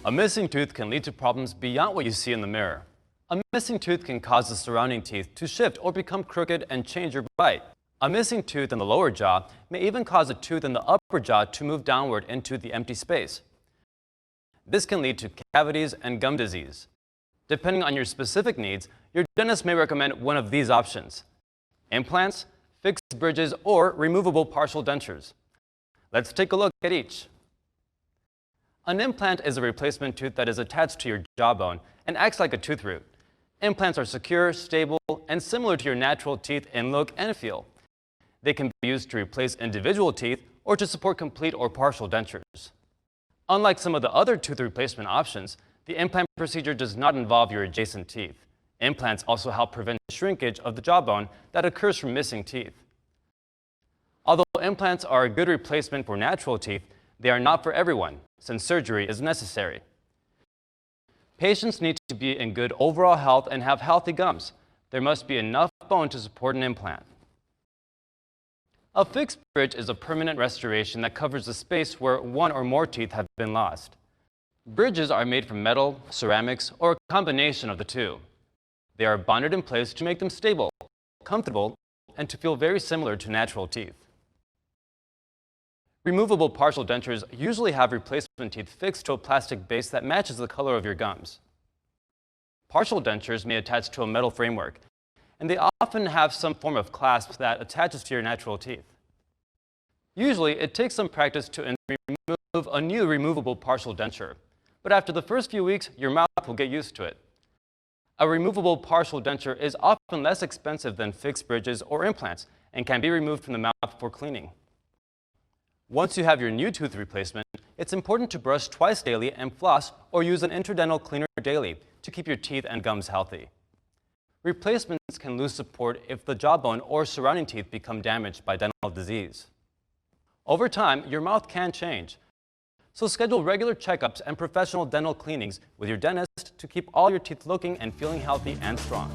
A missing tooth can lead to problems beyond what you see in the mirror. A missing tooth can cause the surrounding teeth to shift or become crooked and change your bite. A missing tooth in the lower jaw may even cause a tooth in the upper jaw to move downward into the empty space. This can lead to cavities and gum disease. Depending on your specific needs, your dentist may recommend one of these options: implants, fixed bridges, or removable partial dentures. Let's take a look at each. An implant is a replacement tooth that is attached to your jawbone and acts like a tooth root. Implants are secure, stable, and similar to your natural teeth in look and feel. They can be used to replace individual teeth or to support complete or partial dentures. Unlike some of the other tooth replacement options, the implant procedure does not involve your adjacent teeth. Implants also help prevent shrinkage of the jawbone that occurs from missing teeth. Although implants are a good replacement for natural teeth, they are not for everyone, since surgery is necessary. Patients need to be in good overall health and have healthy gums. There must be enough bone to support an implant. A fixed bridge is a permanent restoration that covers the space where one or more teeth have been lost. Bridges are made from metal, ceramics, or a combination of the two. They are bonded in place to make them stable, comfortable, and to feel very similar to natural teeth. Removable partial dentures usually have replacement teeth fixed to a plastic base that matches the color of your gums. Partial dentures may attach to a metal framework, and they often have some form of clasp that attaches to your natural teeth. Usually, it takes some practice to remove a new removable partial denture, but after the first few weeks, your mouth will get used to it. A removable partial denture is often less expensive than fixed bridges or implants and can be removed from the mouth for cleaning. Once you have your new tooth replacement, it's important to brush twice daily and floss or use an interdental cleaner daily to keep your teeth and gums healthy. Replacements can lose support if the jawbone or surrounding teeth become damaged by dental disease. Over time, your mouth can change, so schedule regular checkups and professional dental cleanings with your dentist to keep all your teeth looking and feeling healthy and strong.